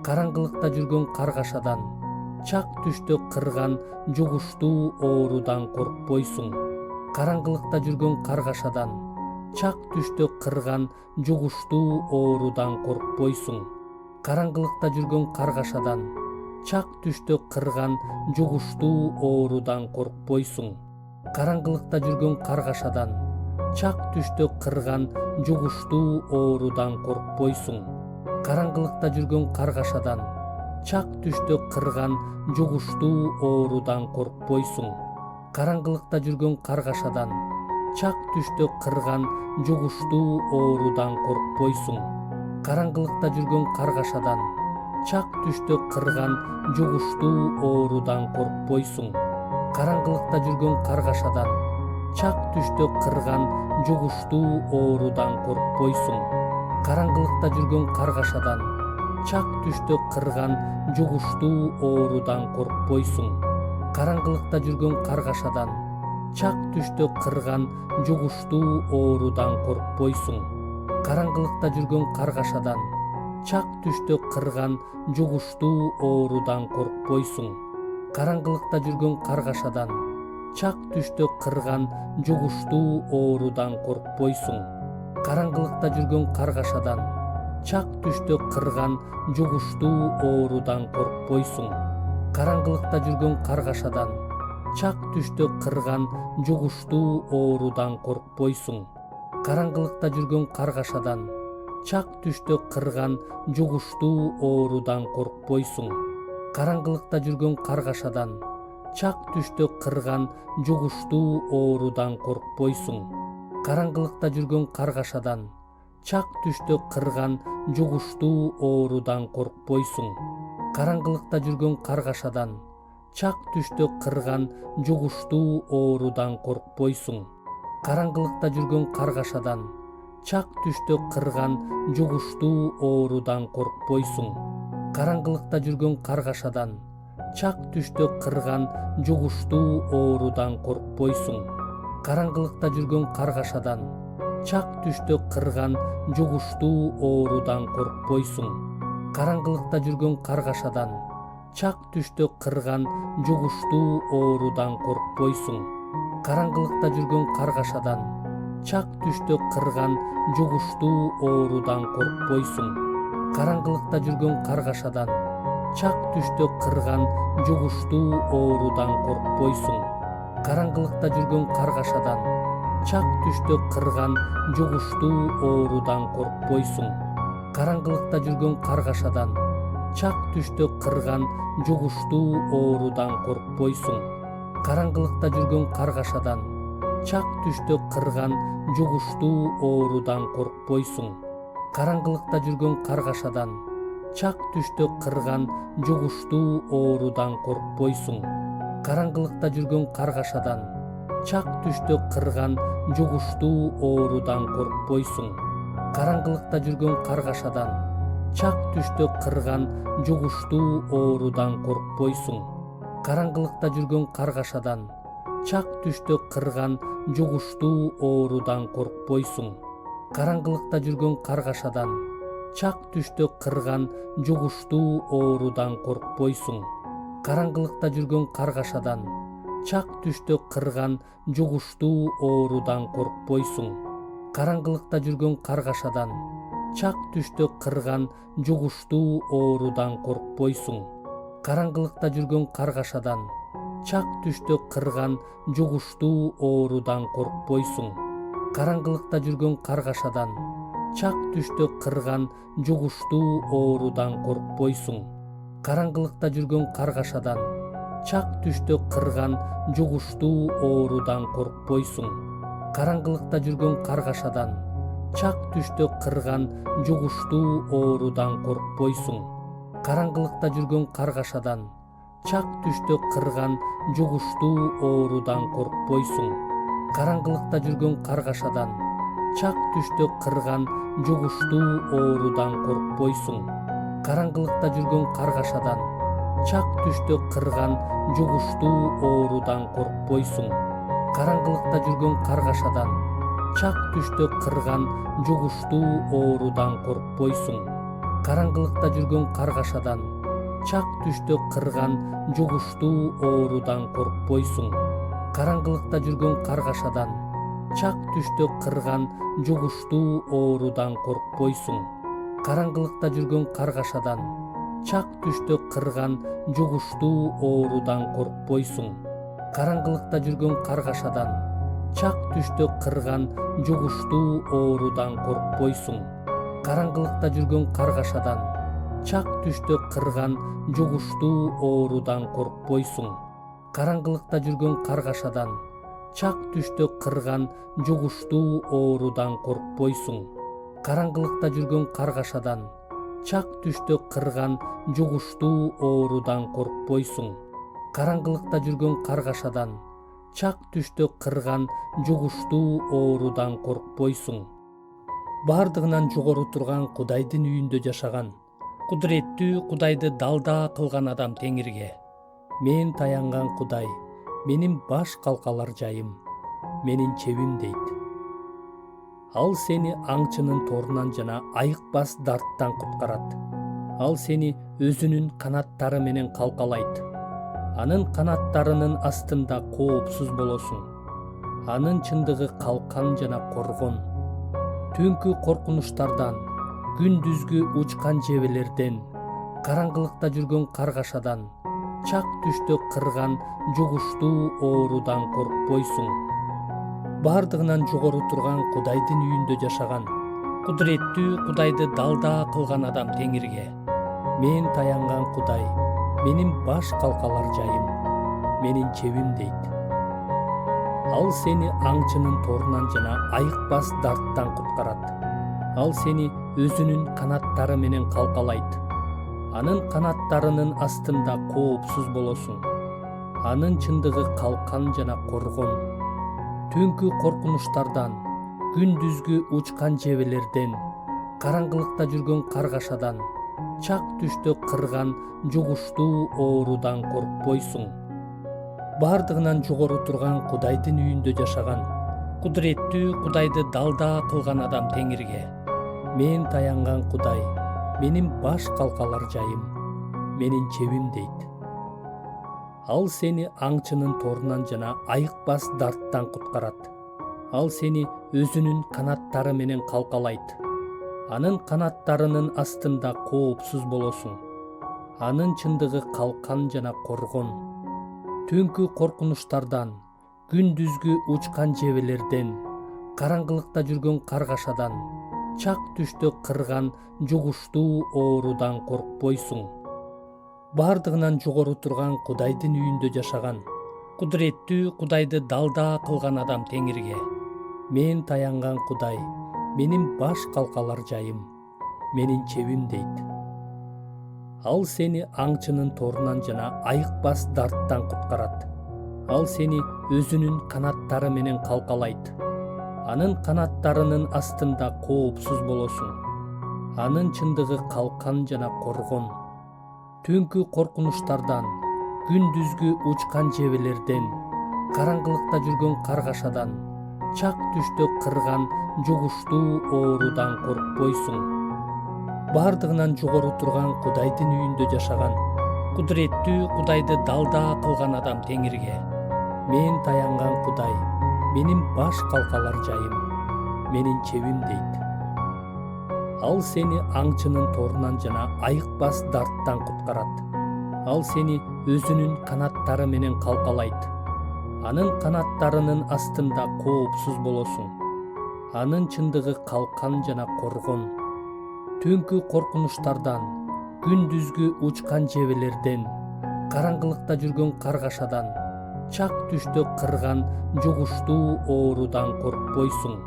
Караңгылыкта жүргөн каргашадан, чак түштө кырган жугуштуу оорудан коркпойсуң. Караңгылыкта жүргөн каргашадан, чак түштө кырган жугуштуу оорудан коркпойсуң. Караңгылыкта жүргөн каргашадан, чак түштө кырган жугуштуу оорудан коркпойсуң. Караңгылыкта жүргөн каргашадан, чак түштө кырган жугуштуу оорудан коркпойсуң. Караңгылыкта жүргөн каргашадан, чак түштө кырган жугуштуу оорудан коркпойсуң. Караңгылыкта жүргөн каргашадан, чак түштө кырган жугуштуу оорудан коркпойсуң. Караңгылыкта жүргөн каргашадан, чак түштө кырган жугуштуу оорудан коркпойсуң. Караңгылыкта жүргөн каргашадан, чак түштө кырган жугуштуу оорудан коркпойсуң. Караңгылыкта жүргөн каргашадан, чак түштө кырган жугуштуу оорудан коркпойсуң. Караңгылыкта жүргөн каргашадан, чак түштө кырган жугуштуу оорудан коркпойсуң. Караңгылыкта жүргөн каргашадан, чак түштө кырган жугуштуу оорудан коркпойсуң. Караңгылыкта жүргөн каргашадан, чак түштө кырган жугуштуу оорудан коркпойсуң. Караңгылыкта жүргөн каргашадан, чак түштө кырган жугуштуу оорудан коркпойсуң. Караңгылыкта жүргөн каргашадан, чак түштө кырган жугуштуу оорудан коркпойсуң. Караңгылыкта жүргөн каргашадан, чак түштө кырган жугуштуу оорудан коркпойсуң. Караңгылыкта жүргөн каргашадан, чак түштө кырган жугуштуу оорудан коркпойсуң. Караңгылыкта жүргөн каргашадан, чак түштө кырган жугуштуу оорудан коркпойсуң. Караңгылыкта жүргөн каргашадан, чак түштө кырган жугуштуу оорудан коркпойсуң. Караңгылыкта жүргөн каргашадан, чак түштө кырган жугуштуу оорудан коркпойсуң. Караңгылыкта жүргөн каргашадан, чак түштө кырган жугуштуу оорудан коркпойсуң. Караңгылыкта жүргөн каргашадан, чак түштө кырган жугуштуу оорудан коркпойсуң. Караңгылыкта жүргөн каргашадан, чак түштө кырган жугуштуу оорудан коркпойсуң. Караңгылыкта жүргөн каргашадан, чак түштө кырган жугуштуу оорудан коркпойсуң. Караңгылыкта жүргөн каргашадан, чак түштө кырган жугуштуу оорудан коркпойсуң. Караңгылыкта жүргөн каргашадан, чак түштө кырган жугуштуу оорудан коркпойсуң. Караңгылыкта жүргөн каргашадан, чак түштө кырган жугуштуу оорудан коркпойсуң. Караңгылыкта жүргөн каргашадан, чак түштө кырган жугуштуу оорудан коркпойсуң. Караңгылыкта жүргөн каргашадан, чак түштө кырган жугуштуу оорудан коркпойсуң. Караңгылыкта жүргөн каргашадан, чак түштө кырган жугуштуу оорудан коркпойсуң. Караңгылыкта жүргөн каргашадан, чак түштө кырган жугуштуу оорудан коркпойсуң. Караңгылыкта жүргөн каргашадан, чак түштө кырган жугуштуу оорудан коркпойсуң. Караңгылыкта жүргөн каргашадан, чак түштө кырган жугуштуу оорудан коркпойсуң. Караңгылыкта жүргөн каргашадан, чак түштө кырган жугуштуу оорудан коркпойсуң. Караңгылыкта жүргөн каргашадан, чак түштө кырган жугуштуу оорудан коркпойсуң. Караңгылыкта жүргөн каргашадан, чак түштө кырган жугуштуу оорудан коркпойсуң. Караңгылыкта жүргөн каргашадан, чак түштө кырган жугуштуу оорудан коркпойсуң. Караңгылыкта жүргөн каргашадан, чак түштө кырган жугуштуу оорудан коркпойсуң. Караңгылыкта жүргөн каргашадан, чак түштө кырган жугуштуу оорудан коркпойсуң. Караңгылыкта жүргөн каргашадан, чак түштө кырган жугуштуу оорудан коркпойсуң. Караңгылыкта жүргөн каргашадан, чак түштө кырган жугуштуу оорудан коркпойсуң. Караңгылыкта жүргөн каргашадан, чак түштө кырган жугуштуу оорудан коркпойсуң. Караңгылыкта жүргөн каргашадан, чак түштө кырган жугуштуу оорудан коркпойсуң. караңгылыкта жүргөн каргашадан, чак түштө кырган жугуштуу оорудан коркпойсуң. Караңгылыкта жүргөн каргашадан, чак түштө кырган жугуштуу оорудан коркпойсуң. Караңгылыкта жүргөн каргашадан, чак түштө кырган жугуштуу оорудан коркпойсуң. Караңгылыкта жүргөн каргашадан, чак түштө кырган жугуштуу оорудан коркпойсуң. Караңгылыкта жүргөн каргашадан, чак түштө кырган жугуштуу оорудан коркпойсуң. Караңгылыкта жүргөн каргашадан, чак түштө кырган жугуштуу оорудан коркпойсуң. Караңгылыкта жүргөн каргашадан, чак түштө кырган жугуштуу оорудан коркпойсуң. Караңгылыкта жүргөн каргашадан, чак түштө кырган жугуштуу оорудан коркпойсуң. Бардыгынан жогору турган Кудайдын үйүндө жашаган, кудуреттүү Кудайды далда кылган адам Теңирге: мен таянган Кудай, менин баш калкалар жайым, менин чебим дейт. Ал сени аңчынын торунан жана айыкпас дарттан куткарат. Ал сени өзүнүн канаттары менен калкалайт. Анын канаттарынын астында коопсуз болосуң. Анын чындыгы калкан жана коргон. Түнкү коркунучтардан, күндүзгү учкан жебелерден, караңгылыкта жүргөн каргашадан, чак түштө кырган жугуштуу оорудан коркпойсуң. Бардыгынан жогору турган Кудайдын үйүндө жашаган, кудуреттүү Кудайды далда кылган адам Теңирге: мен таянган Кудай, менин баш калкалар жайым, менин чебим дейт. Ал сени аңчынын торунан жана айыкпас дарттан куткарат. Ал сени өзүнүн канаттары менен калкалайт. Анын канаттарынын астында коопсуз болосуң. Анын чындыгы калкан жана коргон. Түнкү коркунучтардан, күндүзгү учкан жебелерден, караңгылыкта жүргөн каргашадан, чак түштө кырган жугуштуу оорудан коркпойсуң. Бардыгынан жогору турган Кудайдын үйүндө жашаган, кудуреттүү Кудайды далда кылган адам Теңирге: мен таянган Кудай, менин баш калкалар жайым, менин чебим дейт. Ал сени аңчынын торунан жана айыкпас дарттан куткарат. Ал сени өзүнүн канаттары менен калкалайт. Анын канаттарынын астында коопсуз болосуң. Анын чындыгы калкан жана коргон. Түнкү коркунучтардан, күндүзгү учкан жебелерден, караңгылыкта жүргөн каргашадан, чак түштө кырган жугуштуу оорудан коркпойсуң. Бардыгынан жогору турган Кудайдын үйүндө жашаган, кудуреттүү Кудайды далда кылган адам Теңирге: мен таянган Кудай, менин баш калкалар жайым, менин чебим дейт. Ал сени аңчынын торунан жана айыкпас дарттан куткарат. Ал сени өзүнүн канаттары менен калкалайт. Анын канаттарынын астында коопсуз болосуң. Анын чындыгы калкан жана коргон. Түнкү коркунучтардан, күндүзгү учкан жебелерден, караңгылыкта жүргөн каргашадан, чак түштө кырган жугуштуу оорудан коркпойсуң. Бардыгынан жогору турган Кудайдын үйүндө жашаган, кудуреттүү Кудайды далда кылган адам Теңирге: мен таянган Кудай, менин баш калкалар жайым, менин чебим дейт. Ал сени аңчынын торунан жана айыкпас дарттан куткарат. Ал сени өзүнүн канаттары менен калкалайт. Анын канаттарынын астында коопсуз болосуң. Анын чындыгы калкан жана коргон. Түнкү коркунучтардан, күндүзгү учкан жебелерден, караңгылыкта жүргөн каргашадан, чак түштө кырган жугуштуу оорудан коркпойсуң.